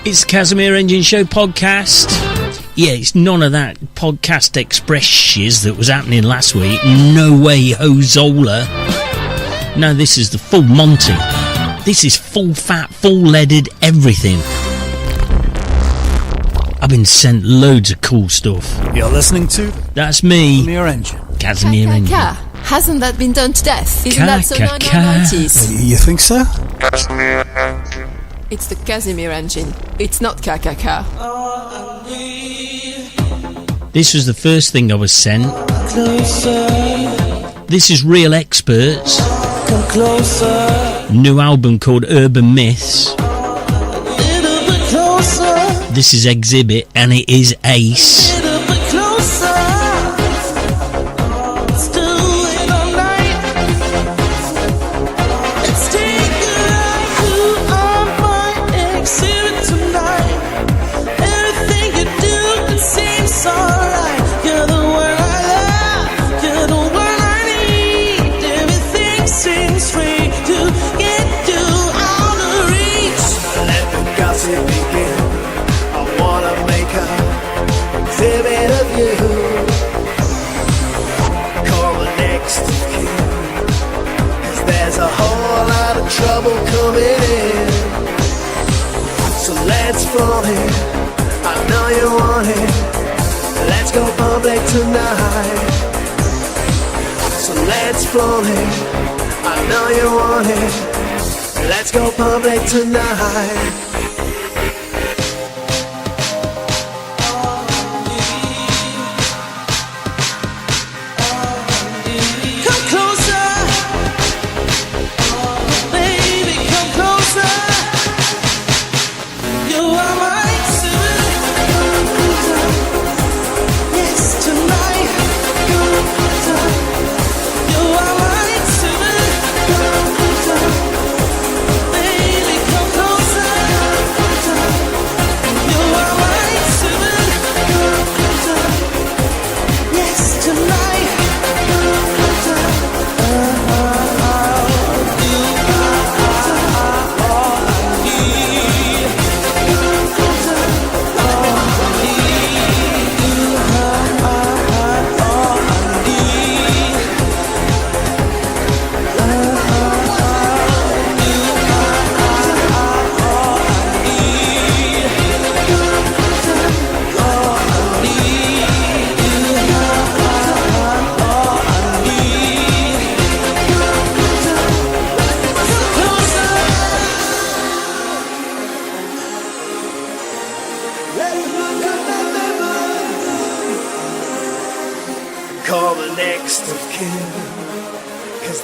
It's the Casimir Engine Show podcast. Yeah, it's none of that podcast express shiz that was happening last week. No way, Hozola. No, this is the full Monty. This is full fat, full leaded, everything. I've been sent loads of cool stuff. You're listening to... That's me. Casimir Engine. Casimir Engine. Hasn't that been done to death? Isn't that so 1990s? You think so? It's the Casimir Engine. It's not KKK. This was the first thing I was sent. This is Real Experts. New album called Urban Myths. This is Exhibit and it is Ace. Trouble coming in, so let's flaunt it. I know you want it. Let's go public tonight. So let's flaunt it. I know you want it. Let's go public tonight.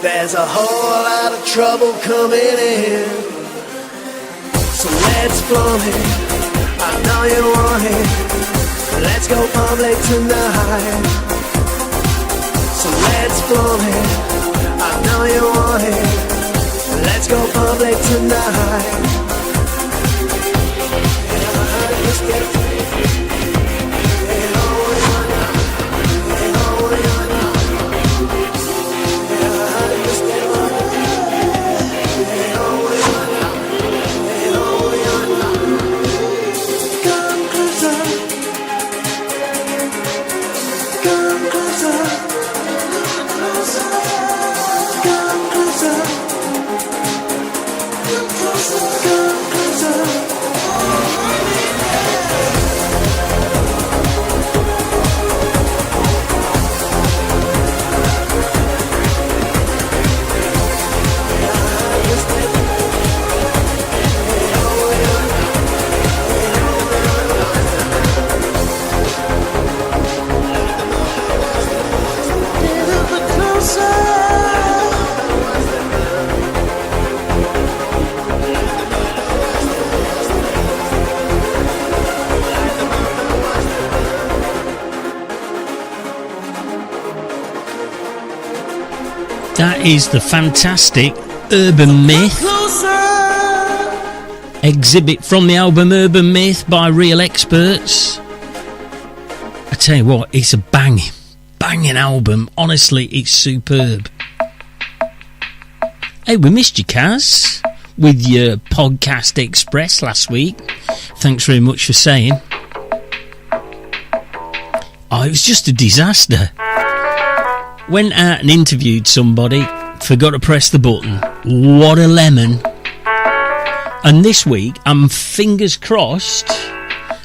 There's a whole lot of trouble coming in, so let's flaunt it. I know you want it. Let's go public tonight. So let's flaunt it. I know you want it. Let's go public tonight. That is the fantastic Urban Myth Exhibit from the album Urban Myth by Real Experts. I tell you what, it's a banging album. Honestly, it's superb. Hey, we missed you, Kaz. with your Podcast Express last week. Thanks very much for saying. Oh, it was just a disaster. Went out and interviewed somebody, forgot to press the button. What a lemon. And this week, I'm fingers crossed,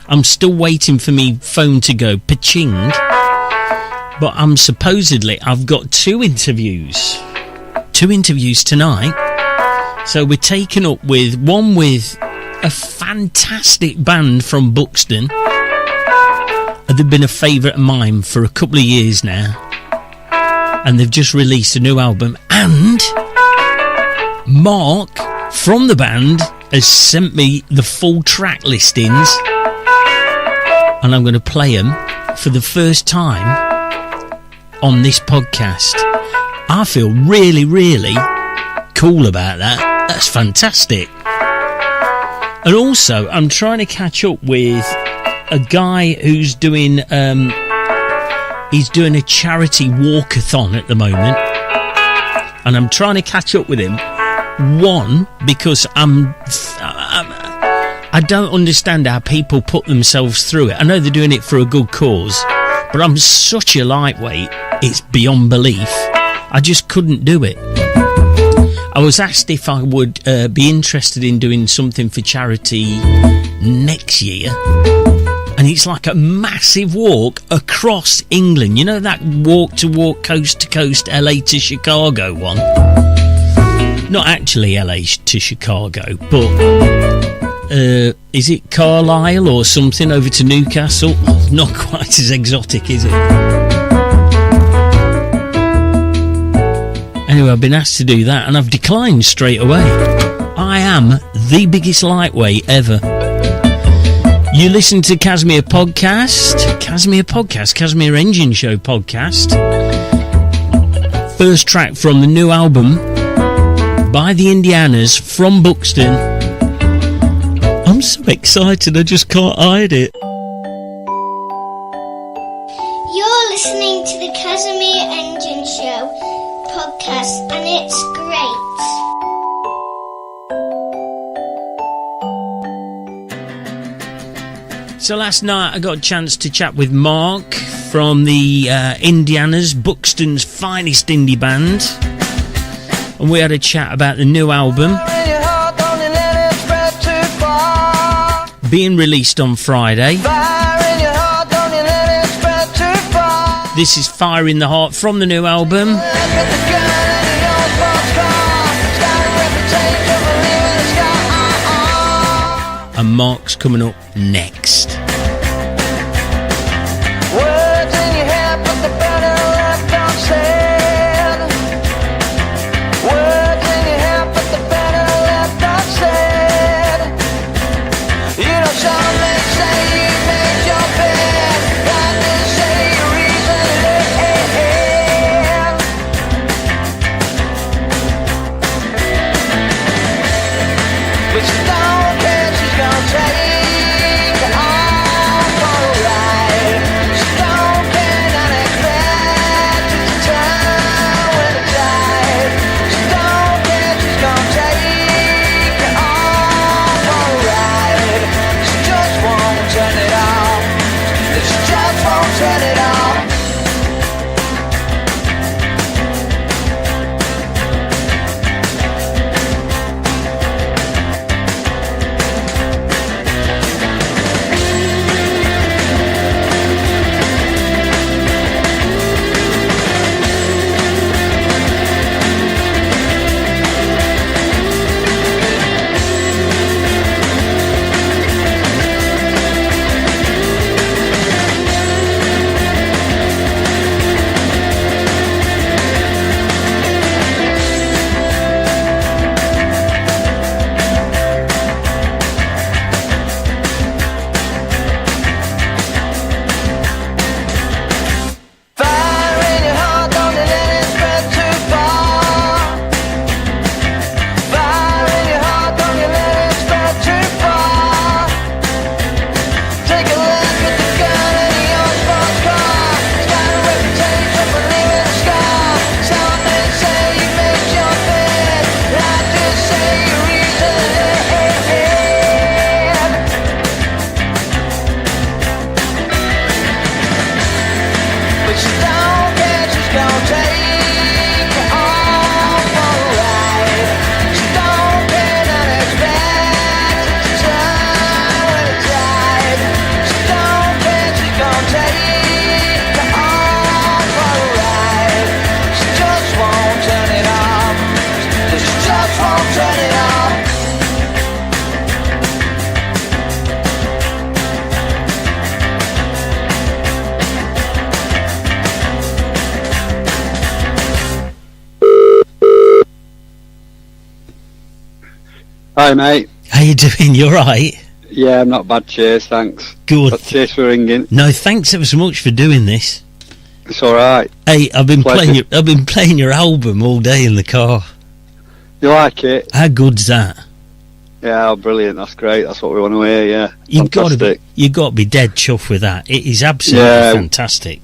I'm still waiting for me phone to go pa-ching. But I've got 2 interviews. 2 interviews tonight. So we're taking up with one with a fantastic band from Buxton. They've been a favourite of mine for a couple of years now. And they've just released a new album. And Mark from the band has sent me the full track listings. And I'm going to play them for the first time on this podcast. I feel really, really cool about that. That's fantastic. And also, I'm trying to catch up with a guy who's doing he's doing a charity walkathon at the moment, and I'm trying to catch up with him. One, because I don't understand how people put themselves through it. I know they're doing it for a good cause, but I'm such a lightweight, it's beyond belief. I just couldn't do it. I was asked if I would be interested in doing something for charity next year. And it's like a massive walk across England. You know that walk to walk, coast to coast, LA to Chicago one? Not actually LA to Chicago, but is it Carlisle or something over to Newcastle? Not quite as exotic, is it? Anyway, I've been asked to do that and I've declined straight away. I am the biggest lightweight ever. You listen to Casimir Engine Show podcast. First track from the new album by the Indieannas from Buxton. I'm so excited, I just can't hide it. You're listening to the Casimir Engine Show podcast, and it's great. So last night I got a chance to chat with Mark from the Indieannas, Buxton's finest indie band, and we had a chat about the new album being released on Friday. This is Fire in the Heart from the new album. And Mark's coming up next. Words in your head, but they're better left unsaid. Words in your head, but they're better left unsaid. You know, some may say you made your bed, others say your reason led. But you don't care, she's gonna take it all. Hi, mate. How you doing? You all right? Yeah, I'm not bad. Cheers, thanks. Good. But cheers for ringing. No, thanks ever so much for doing this. It's all right. Hey, I've been playing your album all day in the car. You like it? How good's that? Yeah, brilliant. That's great. That's what we want to hear. Yeah, You got to be dead chuffed with that. It is absolutely fantastic.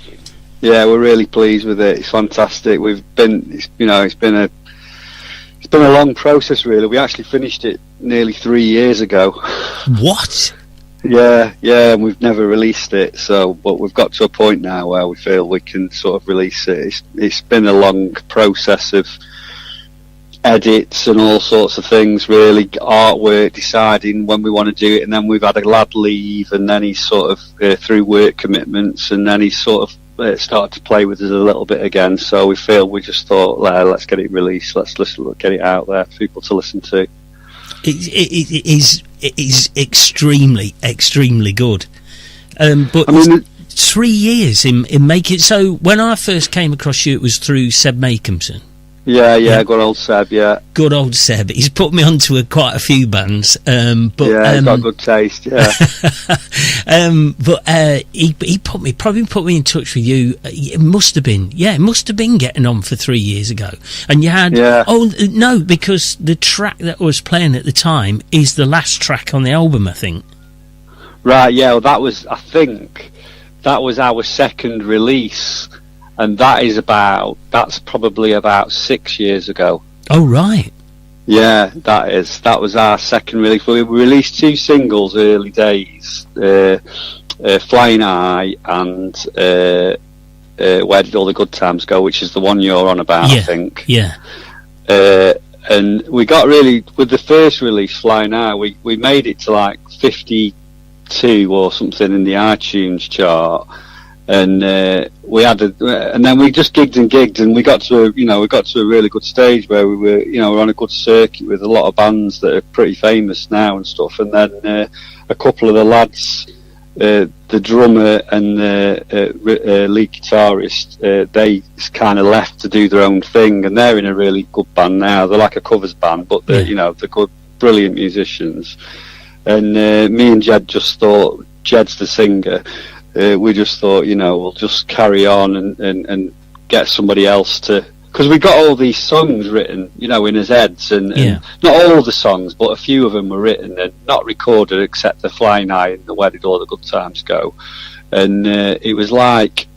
Yeah, we're really pleased with it. It's fantastic. It's been a long process, really. We actually finished it nearly 3 years ago. What? Yeah, and we've never released it. But we've got to a point now where we feel we can sort of release it. It's been a long process of edits and all sorts of things, really, artwork, deciding when we want to do it, and then we've had a lad leave, and then he's sort of through work commitments, and then he's sort of started to play with us a little bit again. So we just thought, let's get it released, let's get it out there for people to listen to. It is extremely, extremely good. But 3 years in making. So when I first came across you, it was through Seb Makehamson. Yeah, good old Seb, yeah. Good old Seb. He's put me onto quite a few bands. He's got good taste, yeah. He probably put me in touch with you. It must have been getting on for 3 years ago. And you had, because the track that I was playing at the time is the last track on the album, I think. Right, yeah, well, that was our second release. And that's probably about 6 years ago. Oh, right. Yeah, that was our second release. We released 2 singles early days, Flying High and Where Did All the Good Times Go, which is the one you're on about, I think. Yeah. And we got really, with the first release, Flying High, we made it to like 52 or something in the iTunes chart. And and then we just gigged, and we got to a really good stage where we were on a good circuit with a lot of bands that are pretty famous now and stuff. And then a couple of the lads, the drummer and the lead guitarist, they kind of left to do their own thing, and they're in a really good band now. They're like a covers band, but they're they're good, brilliant musicians. And me and Jed just thought, Jed's the singer. We just thought, we'll just carry on and get somebody else to... Because we got all these songs written, in his heads, and not all the songs, but a few of them were written and not recorded, except the Flying High and the Where Did All the Good Times Go. And it was like,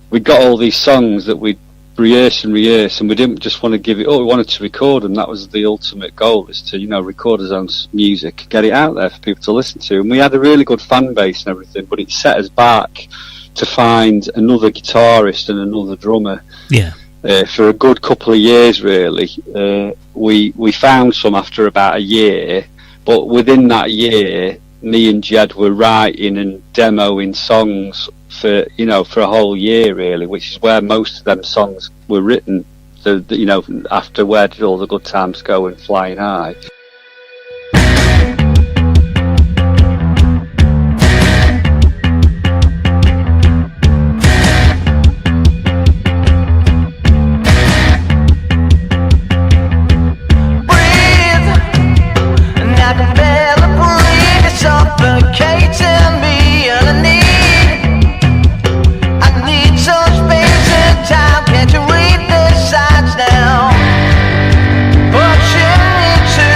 we got all these songs that we'd rehearse, and we didn't just want to give it... we wanted to record them. That was the ultimate goal, is to, record his own music, get it out there for people to listen to. And we had a really good fan base and everything, but it set us back to find another guitarist and another drummer. Yeah. For a good couple of years, really. We found some after about a year, but within that year, me and Jed were writing and demoing songs for a whole year, really, which is where most of them songs were written. After Where Did All the Good Times Go and Flying High. Can't you read the signs now? Pushing me to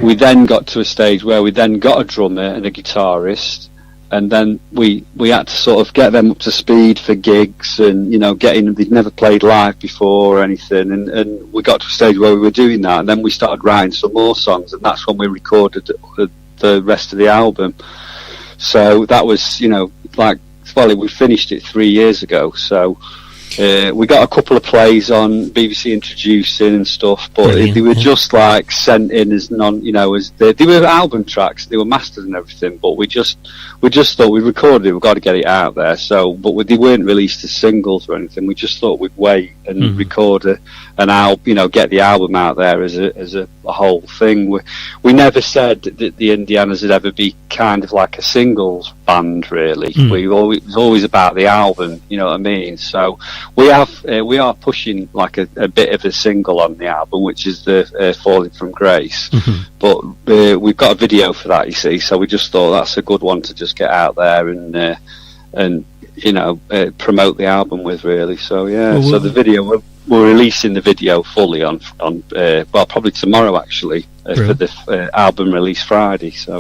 we then got to a stage where we then got a drummer and a guitarist, and then we had to sort of get them up to speed for gigs, and they'd never played live before or anything, and we got to a stage where we were doing that, and then we started writing some more songs, and that's when we recorded the rest of the album. So that was we finished it 3 years ago, so we got a couple of plays on BBC Introducing and stuff, but they were just like sent in as they were album tracks, they were mastered and everything, but we just thought we recorded it, we've got to get it out there. So, but they weren't released as singles or anything. We just thought we'd wait and record an album, get the album out there as a whole thing. We never said that the Indieannas would ever be kind of like a singles band, really. It was always about the album, you know what I mean? So we are pushing like a bit of a single on the album, which is the Falling From Grace. But we've got a video for that, you see, so we just thought that's a good one to just get out there and promote the album with, really. So so the video, we're releasing the video fully on probably tomorrow, actually, for the album release Friday. So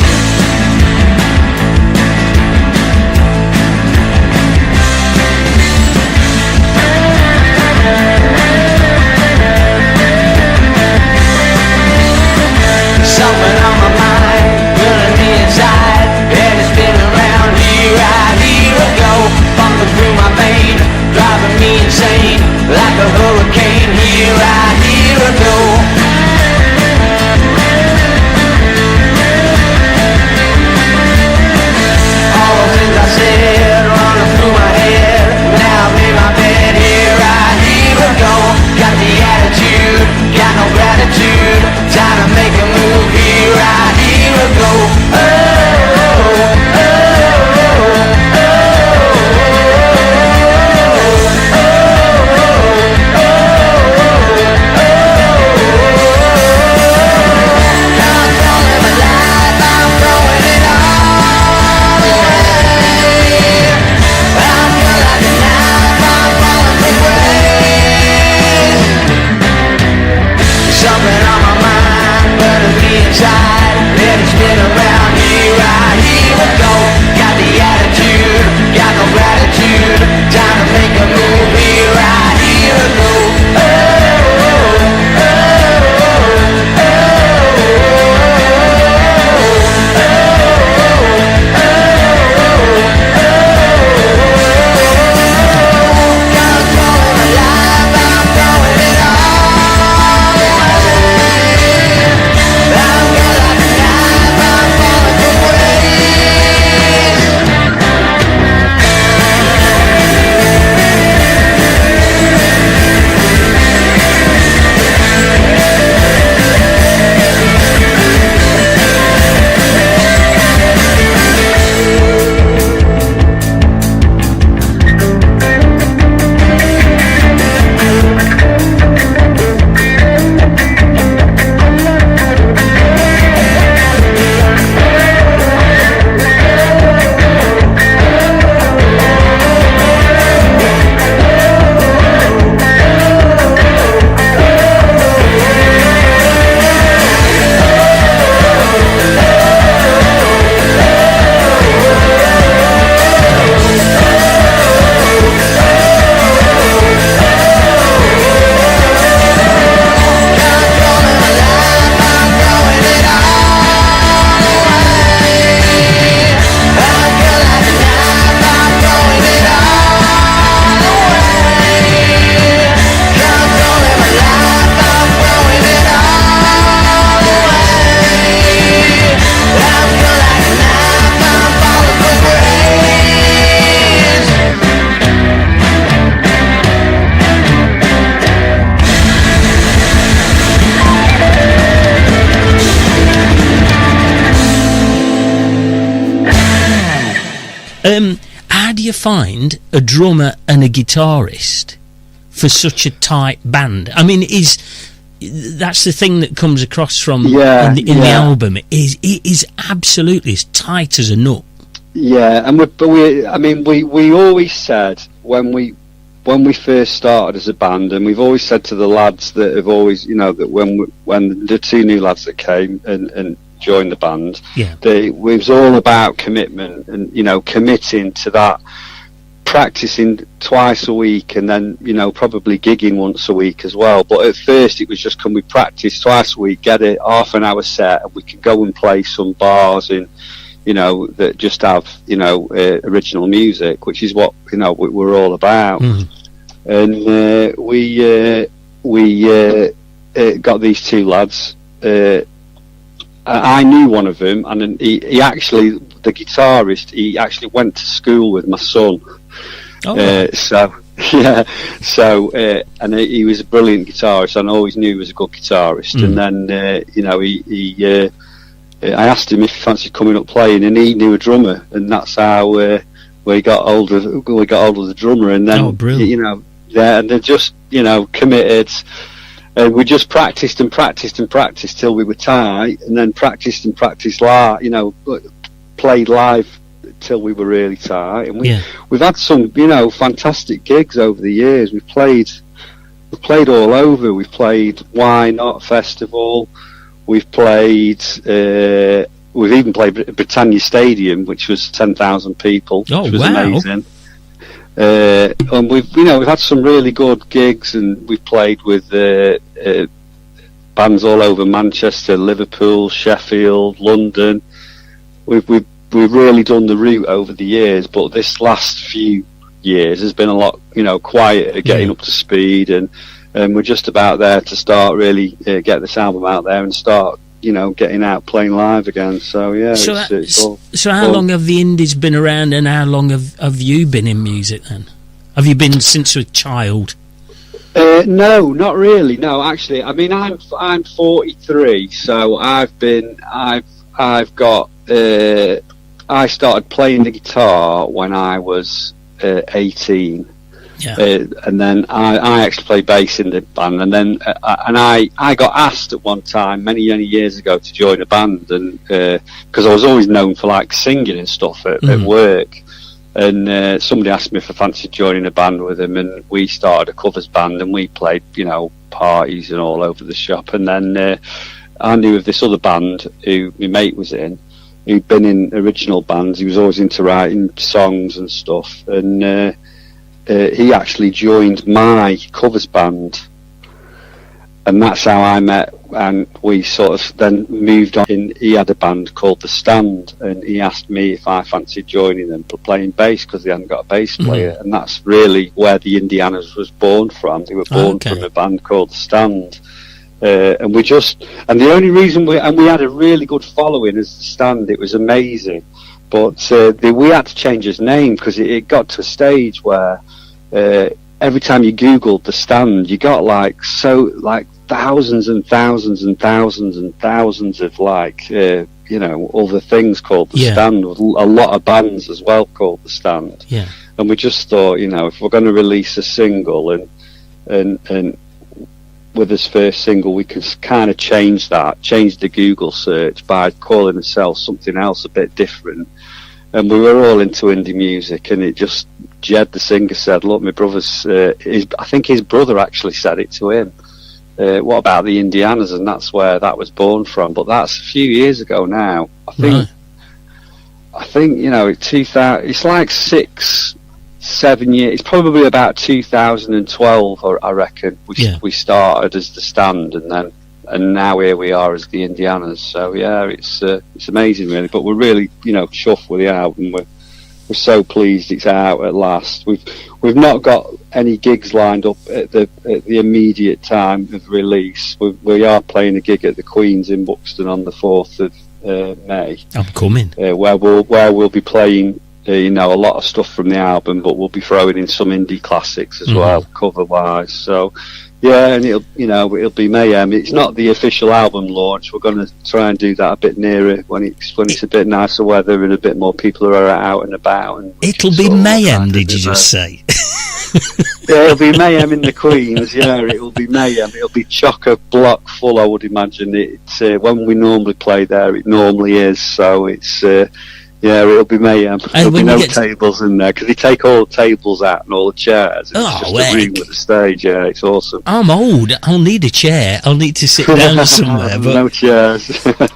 something on my mind, burning me inside, and it's been around here a year ago, pumping through my vein, driving me insane, like a hurricane here a year ago. All the things I said running through my head, now I'm in my bed here a year ago. Got the attitude, got no gratitude, time to make a move here a year ago. Something on my mind, burning me inside, and it's been around here a year ago. Got the attitude, got no gratitude, time to make a move here a year ago. How do you find a drummer and a guitarist for such a tight band? I mean, that's the thing that comes across from in the album. It is absolutely as tight as a nut. Yeah, and we always said when we when we first started as a band, and we've always said to the lads that have always, that when the two new lads that came and joined the band, it was all about commitment and, committing to that, practicing twice a week, and then, probably gigging once a week as well. But at first it was just, can we practice twice a week, get a half an hour set, and we could go and play some bars in, that just have, original music, which is what, we're all about. And we got these two lads. I knew one of them, and he actually, the guitarist, he actually went to school with my son. And he was a brilliant guitarist, and I always knew he was a good guitarist. And then, I asked him if he fancied coming up playing, and he knew a drummer, and that's how we got hold of the drummer. And then, and they're just, committed. And we just practiced and practiced and practiced till we were tight, and then practiced and practiced live, played live till we were really tight. And we've had some, fantastic gigs over the years. We've played all over. We've played Why Not Festival. We've even played Britannia Stadium, which was 10,000 people, which was amazing. And we've had some really good gigs, and we've played with bands all over Manchester, Liverpool, Sheffield, London. We've really done the route over the years, but this last few years has been a lot, quieter, getting up to speed, and we're just about there to start really get this album out there and start, getting out playing live again. So So how long have the Indies been around, and how long have you been in music then? Have you been since a child? No, not really. No, actually, I mean, I'm 43, so I started playing the guitar when I was 18. And then I actually played bass in the band, and then I got asked at one time many years ago to join a band, and because I was always known for like singing and stuff at work, and somebody asked me if I fancied joining a band with them, and we started a covers band, and we played parties and all over the shop. And then I knew of this other band who my mate was in, who'd been in original bands. He was always into writing songs and stuff, and he actually joined my covers band, and that's how I met. And we sort of then moved on. He had a band called The Stand, and he asked me if I fancied joining them, but playing bass, because they hadn't got a bass player. And that's really where the Indieannas was born from. They were born from a band called The Stand. And the only reason we had a really good following as The Stand, it was amazing. But we had to change his name, because it got to a stage where every time you Googled The Stand, you got thousands and thousands and thousands and thousands of other things called The Stand, with a lot of bands as well called The Stand. And we just thought, if we're going to release a single, and with this first single, we can kind of change the Google search by calling ourselves something else a bit different. And we were all into indie music, and it just, Jed the singer said, look, my brother's I think his brother actually said it to him, what about the Indieannas? And that's where that was born from. But that's a few years ago now. I think 2000, it's like 6-7 years. It's probably about 2012, I reckon. We started as The Stand, and now here we are as the Indieannas. So it's amazing, really. But we're really chuffed with the album. We're so pleased it's out at last. We've not got any gigs lined up at the immediate time of release. We are playing a gig at the Queen's in Buxton on the 4th of May. I'm coming. Where we'll be playing a lot of stuff from the album, but we'll be throwing in some indie classics as well, cover wise. So and it'll be mayhem. It's not the official album launch. We're going to try and do that a bit nearer when it's a bit nicer weather and a bit more people are out and about. And it'll be mayhem. Did you just say? It'll be mayhem in the Queens. It will be mayhem. It'll be chocker block full, I would imagine. It's when we normally play there, it normally is. So it's Yeah, it'll be mayhem. There'll be no tables in there because they take all the tables out and all the chairs. It's just a room with a stage. Yeah, it's awesome. I'm old. I'll need a chair. I'll need to sit down somewhere. But no chairs.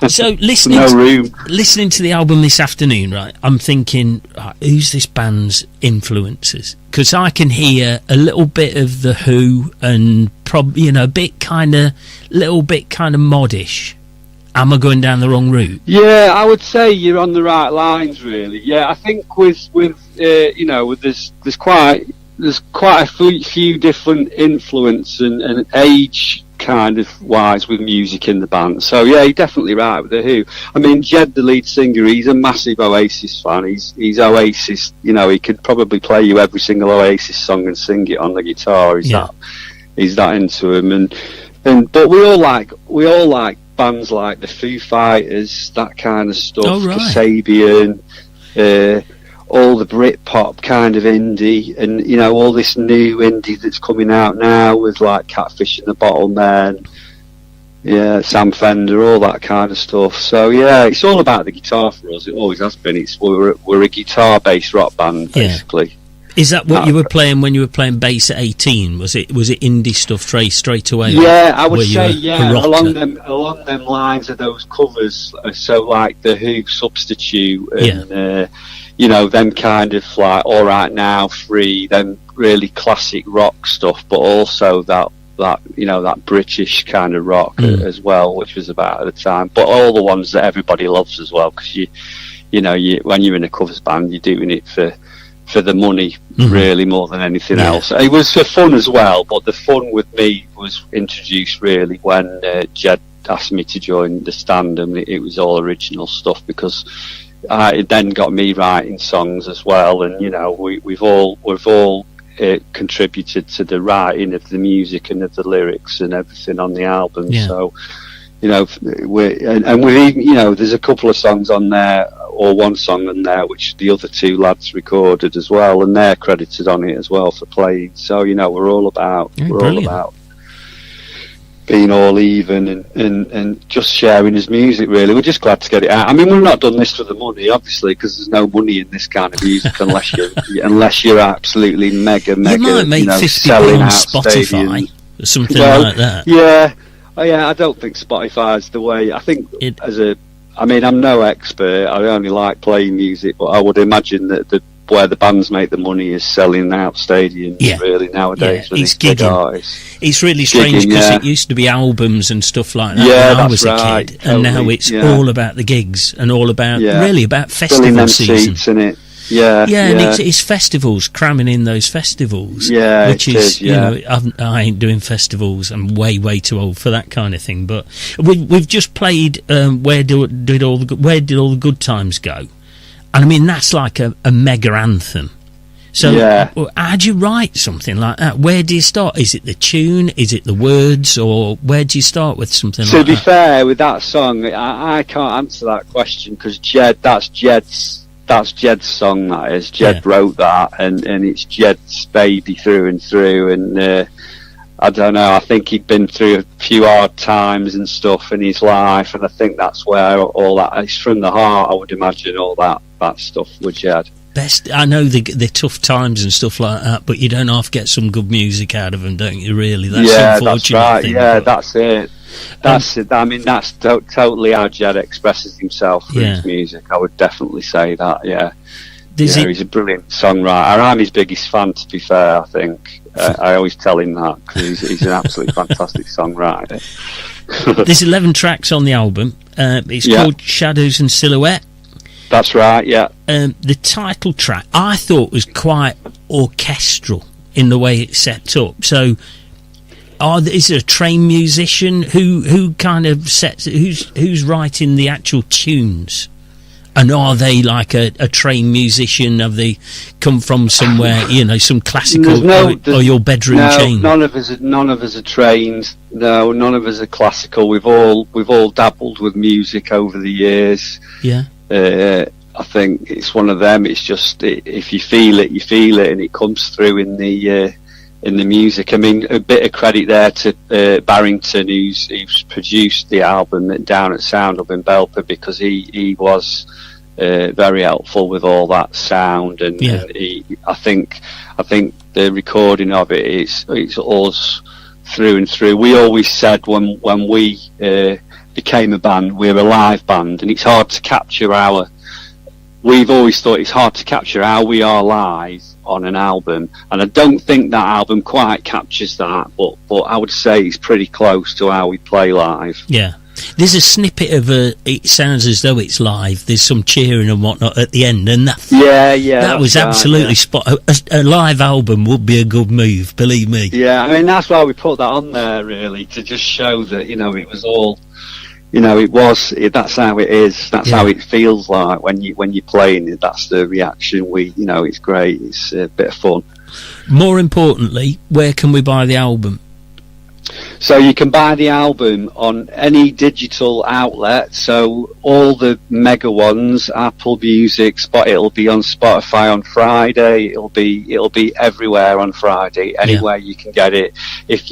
So listening to the album this afternoon, right? I'm thinking, who's this band's influences? Because I can hear a little bit of The Who and probably a little bit kind of modish. Am I going down the wrong route? Yeah, I would say you're on the right lines, really. Yeah, I think with there's quite a few different influence and age kind of wise with music in the band. So yeah, you're definitely right with The Who. I mean, Jed, the lead singer, he's a massive Oasis fan. He's Oasis. He could probably play you every single Oasis song and sing it on the guitar. He's that into him. But we all like bands like the Foo Fighters, that kind of stuff, Kasabian, all the Britpop kind of indie, and all this new indie that's coming out now with like Catfish and the Bottlemen, Sam Fender, all that kind of stuff. So yeah, it's all about the guitar for us. It always has been. We're a guitar-based rock band, basically. Yeah. Is that what you were playing when you were playing bass at 18? Was it indie stuff straight away? Yeah, I would say along them lines of those covers. So like the Who Substitute and them kind of like All Right Now, Free, them really classic rock stuff, but also that British kind of rock as well, which was about at the time. But all the ones that everybody loves as well, because you when you're in a covers band, you're doing it for the money, really, more than anything else. It was for fun as well, but the fun with me was introduced really when Jed asked me to join the stand, and it was all original stuff, because it then got me writing songs as well, and we've all contributed to the writing of the music and of the lyrics and everything on the album. So there's a couple of songs on there, or one song on there, which the other two lads recorded as well, and they're credited on it as well for playing. So we're all about being all even and just sharing his music. Really, we're just glad to get it out. I mean, we've not done this for the money, obviously, because there's no money in this kind of music unless you're absolutely mega. You might make £50 on Spotify or something like that. Yeah. Oh, yeah, I don't think Spotify's the way. I think I'm no expert. I only like playing music, but I would imagine that where the bands make the money is selling out stadiums, really, nowadays. It's gigging. It's really strange, because it used to be albums and stuff like that when I was a kid, totally, and now it's all about the gigs and all about really about festival season. In it. And it's festivals, cramming in those festivals. Which is I ain't doing festivals. I'm way too old for that kind of thing. But we've just played Where Did All the Good Times Go? And I mean, that's like a mega anthem. So how do you write something like that? Where do you start? Is it the tune? Is it the words? Or where do you start with something like that? To be fair, with that song, I can't answer that question, because that's Jed's song, that is. Jed wrote that, and it's Jed's baby through and through, and I don't know, I think he'd been through a few hard times and stuff in his life, and I think that's where all that, it's from the heart, I would imagine, all that stuff with Jed. I know the tough times and stuff like that, but you don't half get some good music out of them, don't you, really? That's unfortunate. That's right, thing, that's it. That's it. I mean, that's totally how Jed expresses himself through his music. I would definitely say that. He's a brilliant songwriter. I'm his biggest fan, to be fair. I think I always tell him that, because he's an absolutely fantastic songwriter. There's 11 tracks on the album. It's called Shadows and Silhouette. That's right. Yeah. The title track I thought was quite orchestral in the way it's set up. So. Is there a trained musician who kind of sets who's writing the actual tunes, and are they like a trained musician? Have they come from somewhere, some classical, or your bedroom change? None of us are trained. No, none of us are classical. We've all dabbled with music over the years. I think it's one of them. It's just if you feel it, you feel it, and it comes through in the music. I mean, a bit of credit there to Barrington, who's produced the album Down at Sound up in Belper, because he was very helpful with all that sound, and I think the recording of it's us through and through. We always said when we became a band, we're a live band, and it's hard to capture we've always thought it's hard to capture how we are live on an album, and I don't think that album quite captures that, but I would say it's pretty close to how we play live. Yeah. There's a snippet of it sounds as though it's live. There's some cheering and whatnot at the end, and that was absolutely spot. A live album would be a good move, believe me. Yeah, I mean that's why we put that on there, really, to just show that it was all, that's how it is. That's how it feels like when you're playing it. That's the reaction. It's great. It's a bit of fun. More importantly, where can we buy the album? So you can buy the album on any digital outlet. So all the mega ones, Apple Music, it'll be on Spotify on Friday. It'll be everywhere on Friday. Anywhere you can get it. If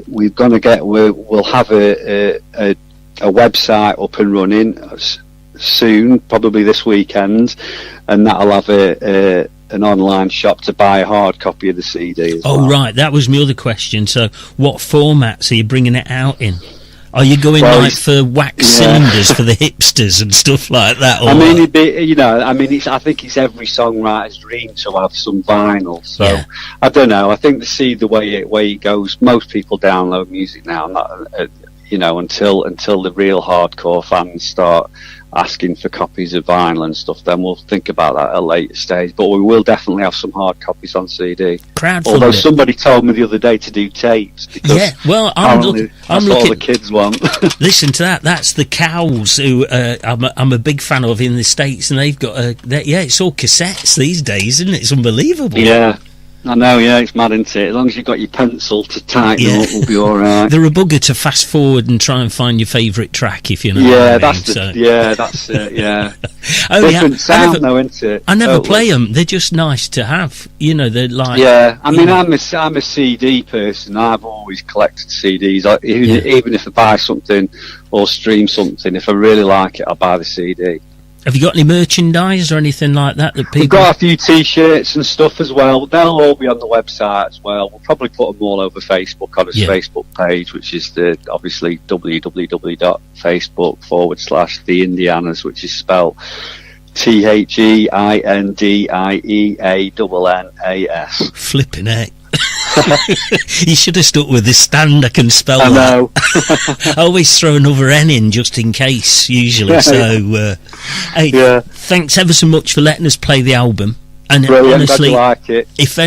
we'll have a website up and running soon, probably this weekend, and that'll have an online shop to buy a hard copy of the CD as well. Right, that was my other question. So what formats are you bringing it out in? Are you going for wax cylinders for the hipsters and stuff like that? Or I think it's every songwriter's dream to have some vinyl. So I don't know. I think the way it goes, most people download music now, until the real hardcore fans start asking for copies of vinyl and stuff, then we'll think about that at a later stage. But we will definitely have some hard copies on CD. Although somebody told me the other day to do tapes, because I'm looking. All the kids want. Listen to that. That's the Cows, who I'm a big fan of in the States, and they've got it's all cassettes these days, isn't it? It's unbelievable. Yeah. I know, it's mad, isn't it? As long as you've got your pencil to tighten up, we'll be all right. They're a bugger to fast forward and try and find your favourite track, if you know what I mean. That's it, yeah. Different sound, though, isn't it? I never play them. They're just nice to have. They're like... Yeah, I mean, I'm a CD person. I've always collected CDs. Even if I buy something or stream something, if I really like it, I'll buy the CD. Have you got any merchandise or anything like that people... We've got a few T-shirts and stuff as well. They'll all be on the website as well. We'll probably put them all over Facebook on his Facebook page, which is obviously www.facebook.com/The Indieannas, which is spelled THEINDIEANNAS. Flipping heck. You should have stuck with the stand I can spell. I know. I always throw another N in just in case, usually. So, thanks ever so much for letting us play the album. And brilliant, honestly, like it. If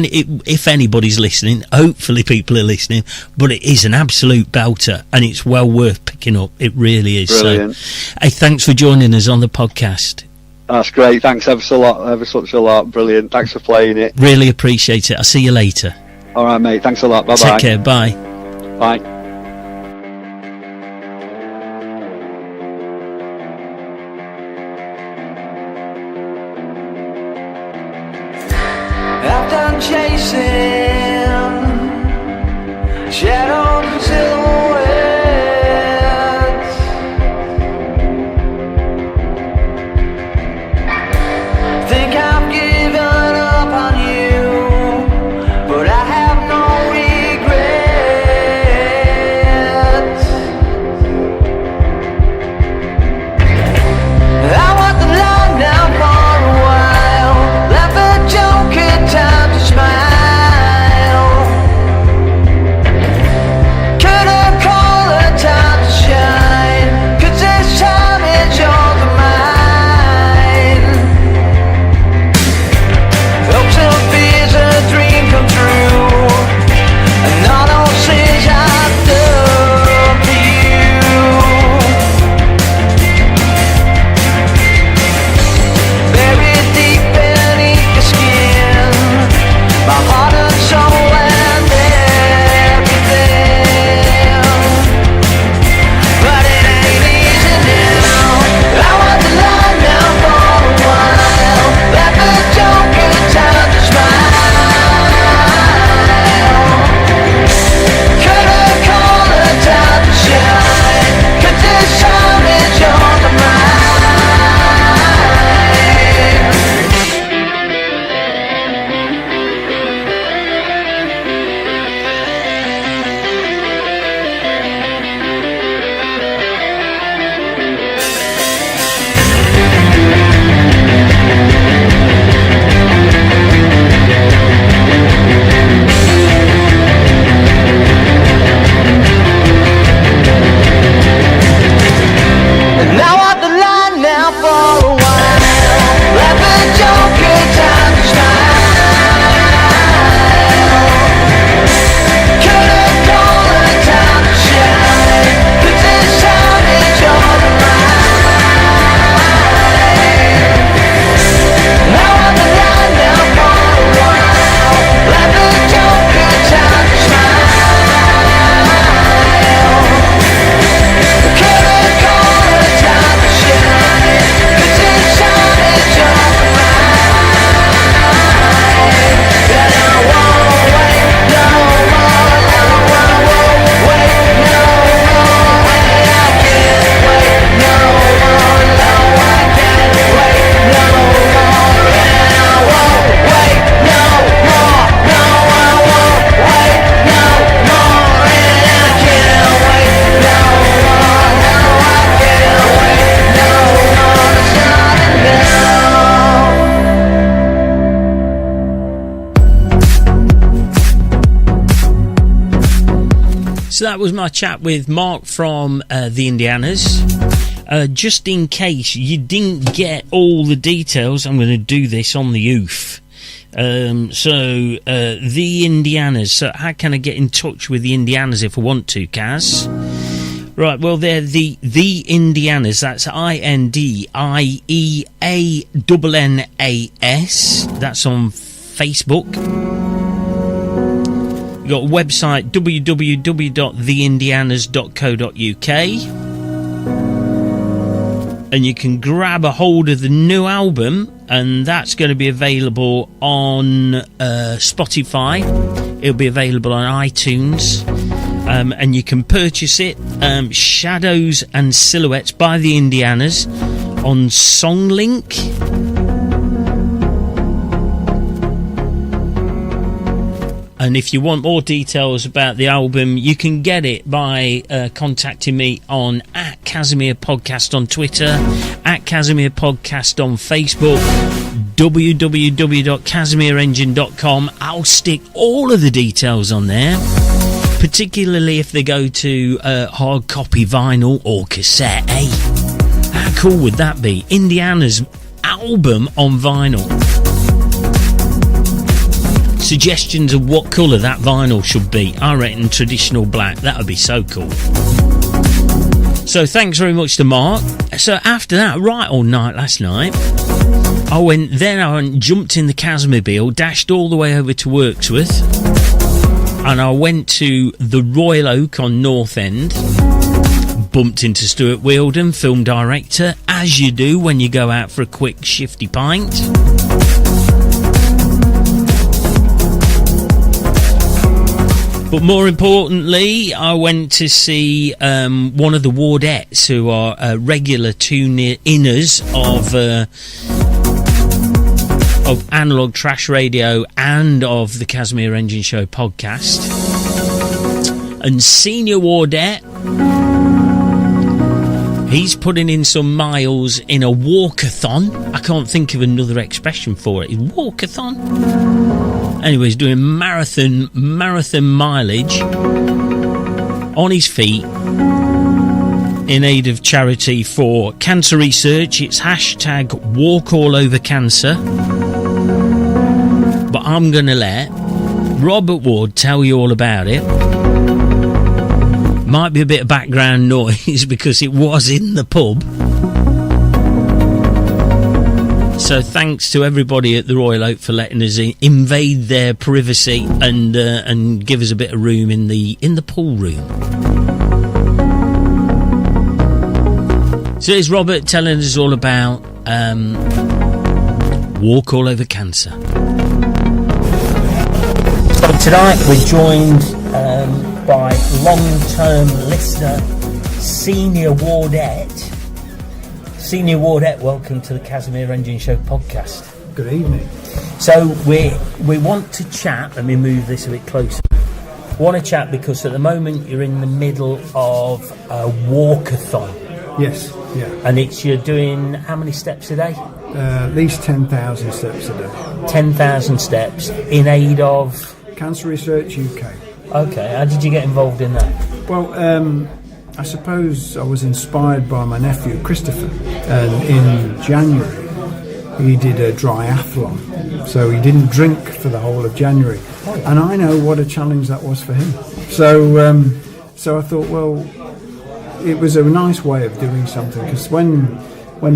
anybody's listening, hopefully people are listening, but it is an absolute belter, and it's well worth picking up. It really is. Brilliant. So, thanks for joining us on the podcast. That's great. Thanks ever such a lot. Brilliant. Thanks for playing it. Really appreciate it. I'll see you later. All right, mate. Thanks a lot. Bye-bye. Take care. Bye. Bye. I've done chasing shadows and silhouettes. Think I've given up on you, but I have no regrets. I want the line down for a while, left the choker time to smile. So that was my chat with Mark from the Indieannas. Just in case you didn't get all the details, I'm going to do this on the oof. The Indieannas. So how can I get in touch with the Indieannas if I want to, Kaz? Right, well, they're the Indieannas. That's INDIEANNAS. That's on Facebook. You've got a website, www.theindiannas.co.uk. And you can grab a hold of the new album, and that's going to be available on Spotify. It'll be available on iTunes, and you can purchase it, Shadows and Silhouettes by the Indieannas, on Songlink. And if you want more details about the album, you can get it by contacting me on @Casimir Podcast on Twitter, @Casimir Podcast on Facebook, www.casimirengine.com. I'll stick all of the details on there, particularly if they go to hard copy vinyl or cassette. Hey, how cool would that be? Indieanna's album on vinyl. Suggestions of what colour that vinyl should be. I reckon traditional black. That would be so cool. So thanks very much to Mark. So after that, right all night last night, I went, jumped in the Casmobile, dashed all the way over to Wirksworth, and I went to the Royal Oak on North End, bumped into Stuart Wheeldon, film director, as you do when you go out for a quick shifty pint. But more importantly, I went to see one of the Wardettes, who are regular tune-inners of Analog Trash Radio and of the Casimir Engine Show podcast. And Senior Wardette, he's putting in some miles in a walkathon. I can't think of another expression for it. Walkathon? Anyway, he's doing marathon mileage on his feet in aid of charity for cancer research. It's #WalkAllOverCancer. But I'm going to let Robert Ward tell you all about it. Might be a bit of background noise because it was in the pub. So thanks to everybody at the Royal Oak for letting us invade their privacy and give us a bit of room in the pool room. So here's Robert telling us all about Walk All Over Cancer. So tonight we're joined by long-term listener Senior Wardette. Senior Wardette, welcome to the Casimir Engine Show podcast. Good evening. So we want to chat. Let me move this a bit closer. We want to chat because at the moment you're in the middle of a walkathon. Yes, yeah. And you're doing how many steps a day? At least 10,000 steps a day. 10,000 steps in aid of? Cancer Research UK. Okay, how did you get involved in that? Well, I suppose I was inspired by my nephew Christopher, and in January he did a triathlon, so he didn't drink for the whole of January, and I know what a challenge that was for him. So I thought, well, it was a nice way of doing something, because when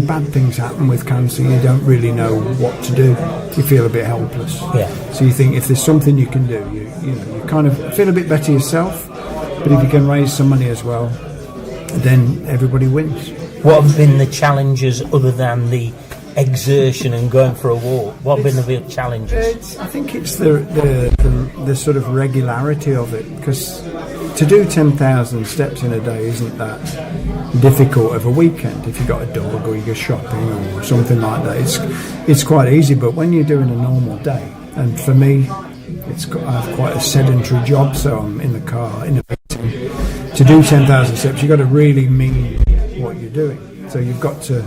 bad things happen with cancer, you don't really know what to do. You feel a bit helpless. Yeah. So you think if there's something you can do, you kind of feel a bit better yourself. But if you can raise some money as well, then everybody wins. What have been the challenges other than the exertion and going for a walk? What have been the real challenges? I think it's the sort of regularity of it, because to do 10,000 steps in a day isn't that difficult of a weekend. If you've got a dog or you go shopping or something like that, it's quite easy. But when you're doing a normal day, and for me, I have quite a sedentary job, so I'm in the car, in a meeting. To do 10,000 steps, you've got to really mean what you're doing. So you've got to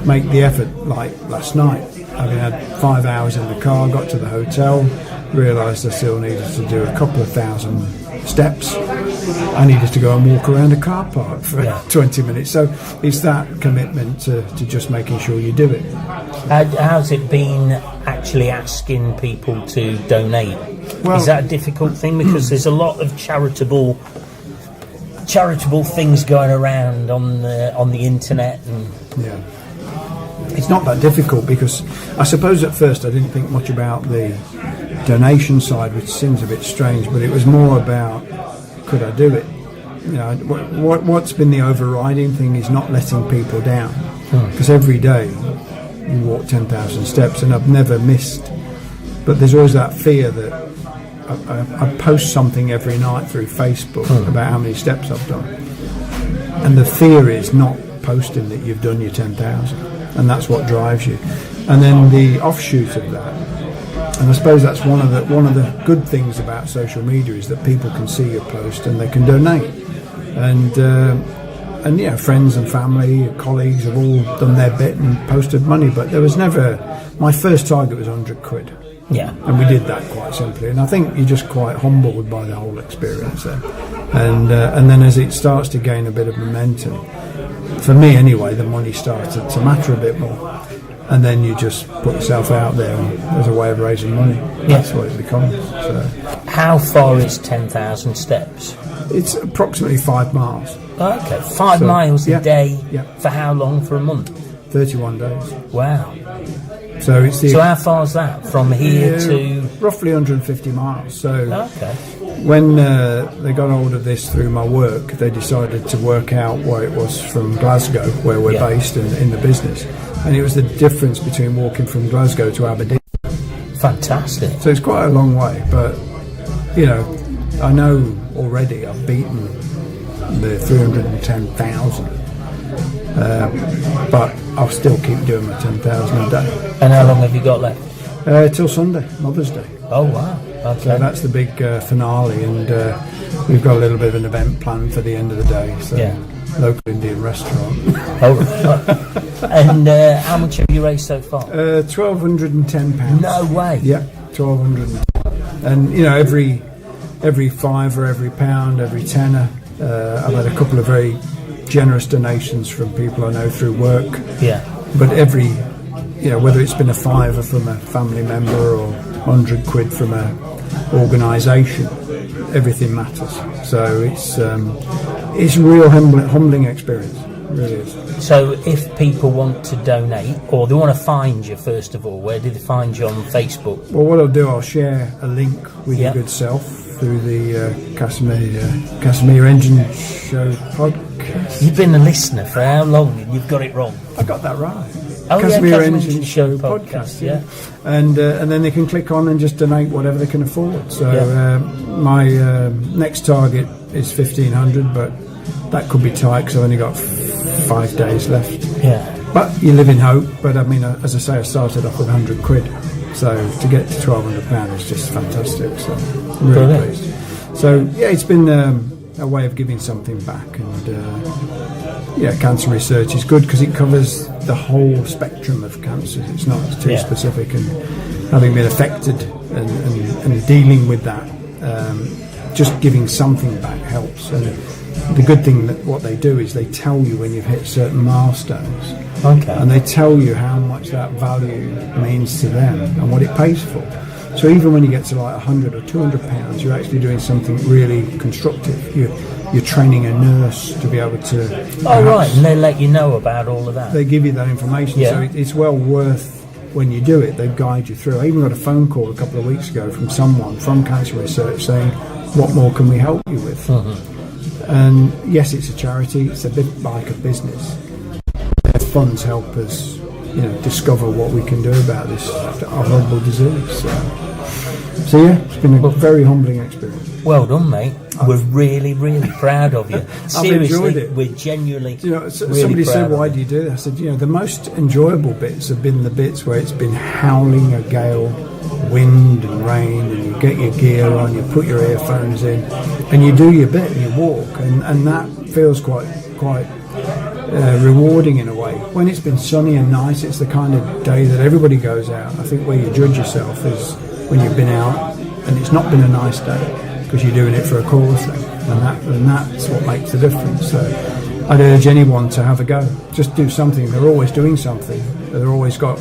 make the effort. Like last night, having had 5 hours in the car, got to the hotel, realised I still needed to do a couple of thousand steps, I needed to go and walk around a car park for 20 minutes. So it's that commitment to just making sure you do it. How's it been actually asking people to donate? Well, is that a difficult thing? Because there's a lot of charitable things going around on the internet. And it's not that difficult, because I suppose at first I didn't think much about the donation side, which seems a bit strange, but it was more about, could I do it? You know, what's been the overriding thing is not letting people down, because every day you walk 10,000 steps, and I've never missed, but there's always that fear that I post something every night through Facebook about how many steps I've done, and the fear is not posting that you've done your 10,000, and that's what drives you. And then the offshoot of that, and I suppose that's one of the good things about social media, is that people can see your post and they can donate, and yeah, friends and family, colleagues have all done their bit and posted money, but there was never, my first target was 100 quid. Yeah. And we did that quite simply, and I think you're just quite humbled by the whole experience there. And then as it starts to gain a bit of momentum, for me anyway, the money started to matter a bit more. And then you just put yourself out there as a way of raising money. That's what it becomes. So. How far is 10,000 steps? It's approximately 5 miles. Oh, okay, 5 miles a day. Yeah. For how long? For a month? 31 days. Wow. So it's so how far is that from here to? Roughly 150 miles. So okay. When they got hold of this through my work, they decided to work out where it was from Glasgow, where we're based in the business, and it was the difference between walking from Glasgow to Aberdeen. Fantastic. So it's quite a long way, but you know, I know already I've beaten the 310,000, but I'll still keep doing my 10,000 a day. And how long have you got left? Till Sunday, Mother's Day. Oh wow. Okay. So that's the big finale, and we've got a little bit of an event planned for the end of the day. So local Indian restaurant. Oh, right. And how much have you raised so far? £1,210. No way. Yeah, 1,210. And you know, every fiver, every pound, every tenner. I've had a couple of very generous donations from people I know through work. Yeah. But every, you know, whether it's been a fiver from a family member or 100 quid from a organisation, everything matters. So it's a real humbling experience. It really is. So if people want to donate, or they want to find you, first of all, where do they find you on Facebook? Well, what I'll do, I'll share a link with your good self through the Casimir Engine Show podcast. You've been a listener for how long? You've got it wrong. I got that right. Oh, Casimir Engine Show podcast, and then they can click on and just donate whatever they can afford. So my next target is 1,500, but that could be tight because I've only got 5 days left. Yeah. But you live in hope. But I mean, as I say, I started off with 100 quid, so to get to £1,200 is just fantastic. So I'm really pleased. So yeah, it's been a way of giving something back, and cancer research is good because it covers the whole spectrum of cancers. It's not too specific, and having been affected and dealing with that, just giving something back helps. And the good thing that what they do is they tell you when you've hit certain milestones, and they tell you how much that value means to them and what it pays for. So even when you get to like 100 or 200 pounds, you're actually doing something really constructive. You're training a nurse to be able to. Oh right, and they let you know about all of that. They give you that information, so it's well worth. When you do it, they guide you through. I even got a phone call a couple of weeks ago from someone from Cancer Research saying, "What more can we help you with?" And yes, it's a charity. It's a bit like a business. Their funds help us, discover what we can do about this horrible disease. So yeah, it's been a very humbling experience. Well done, mate. We're really, really proud of you. Seriously, I've enjoyed it. We're genuinely. Really proud somebody said, "Why do you do that?" I said, the most enjoyable bits have been the bits where it's been howling a gale, wind and rain, and you get your gear on, you put your earphones in, and you do your bit, and you walk, and that feels quite rewarding in a way. When it's been sunny and nice, it's the kind of day that everybody goes out. I think where you judge yourself is when you've been out and it's not been a nice day. because you're doing it for a cause then, and that's what makes the difference. So I'd urge anyone to have a go. Just do something. They're always doing something. They've always got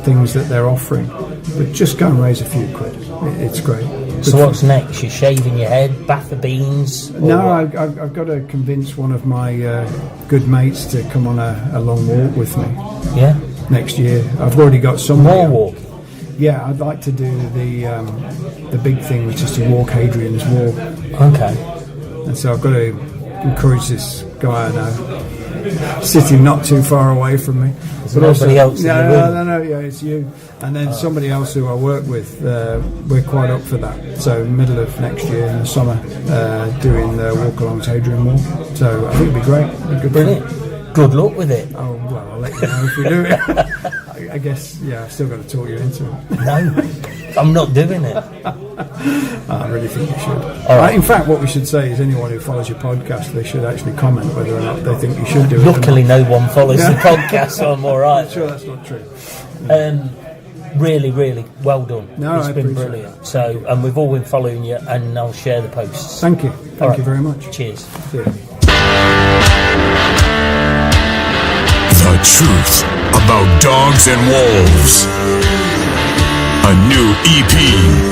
things that they're offering. But just go and raise a few quid. It's great. So what's next? You're shaving your head, bath of beans? No, I've got to convince one of my good mates to come on a long walk with me. Yeah? Next year. I've already got some more walking. Yeah, I'd like to do the big thing, which is to walk Hadrian's Wall. Okay. And so I've got to encourage this guy I know, sitting not too far away from me. But nobody else in the room? No, yeah, it's you. And then somebody else who I work with, we're quite up for that. So middle of next year in the summer, doing the walk along Hadrian Wall. So I think it'd be great. It'd be good. Brilliant. Good luck with it. Oh, well, I'll let you know if we do it. I guess, yeah, I've still got to talk you into it. No, I'm not doing it. I really think you should. Right. In fact, what we should say is anyone who follows your podcast, they should actually comment whether or not they think you should do it. Luckily, no one follows the podcast, so I'm all right. I'm sure that's not true. Really, really well done. No, it's been brilliant. That. So, and we've all been following you, and I'll share the posts. Thank you. Thank you very much. Cheers. See you. The truth about dogs and wolves. A new EP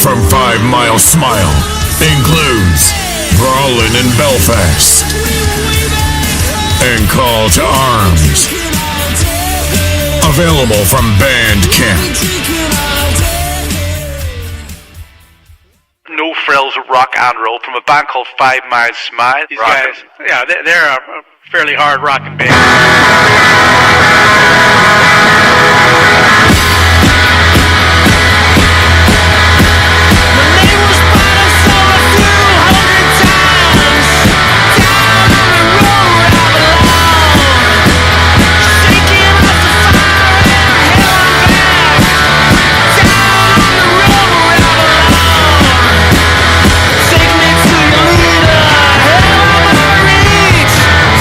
from 5 Mile Smile includes Brawlin' in Belfast and Call to Arms. Available from Bandcamp. No Frills Rock and Roll from a band called 5 Mile Smile. These guys, yeah, they're a fairly hard rocking band.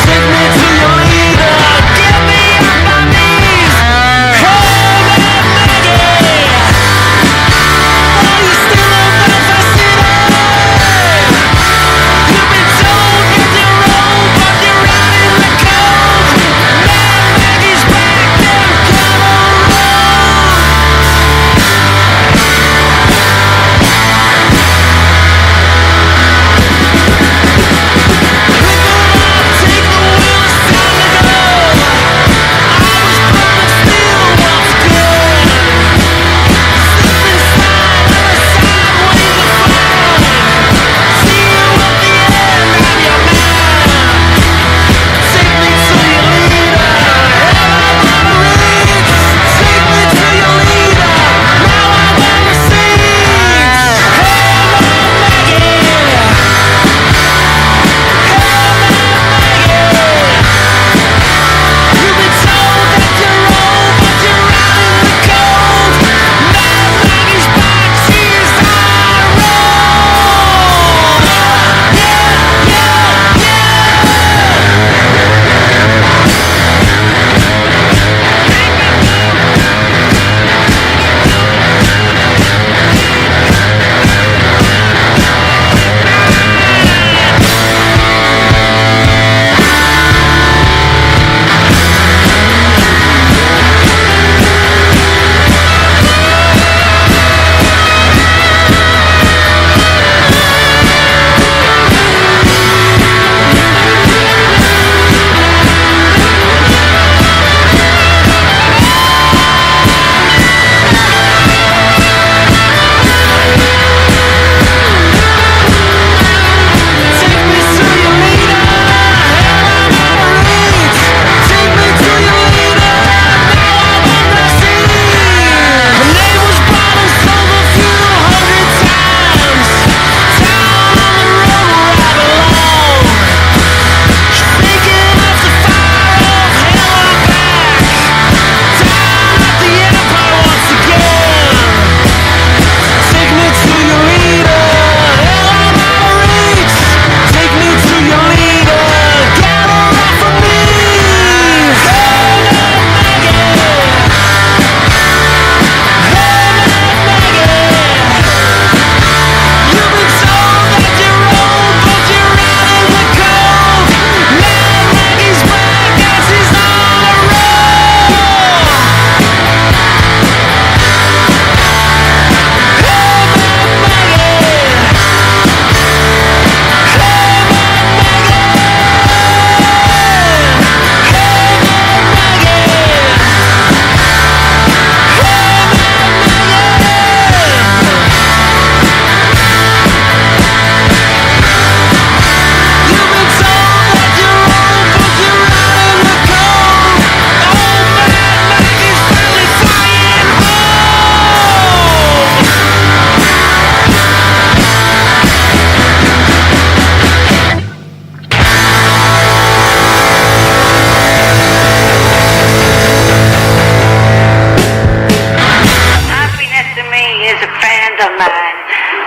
Take me to your leader, give me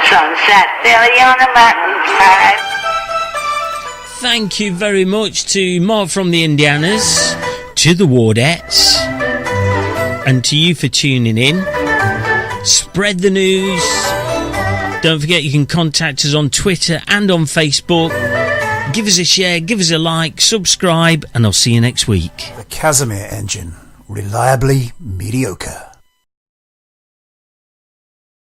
Sunset Billy on the mountainside. Thank you very much to Mark from the Indiannas, to the Wardettes, and to you for tuning in. Spread the news. Don't forget you can contact us on Twitter and on Facebook. Give us a share, give us a like, subscribe, and I'll see you next week. The Casimir engine, reliably mediocre.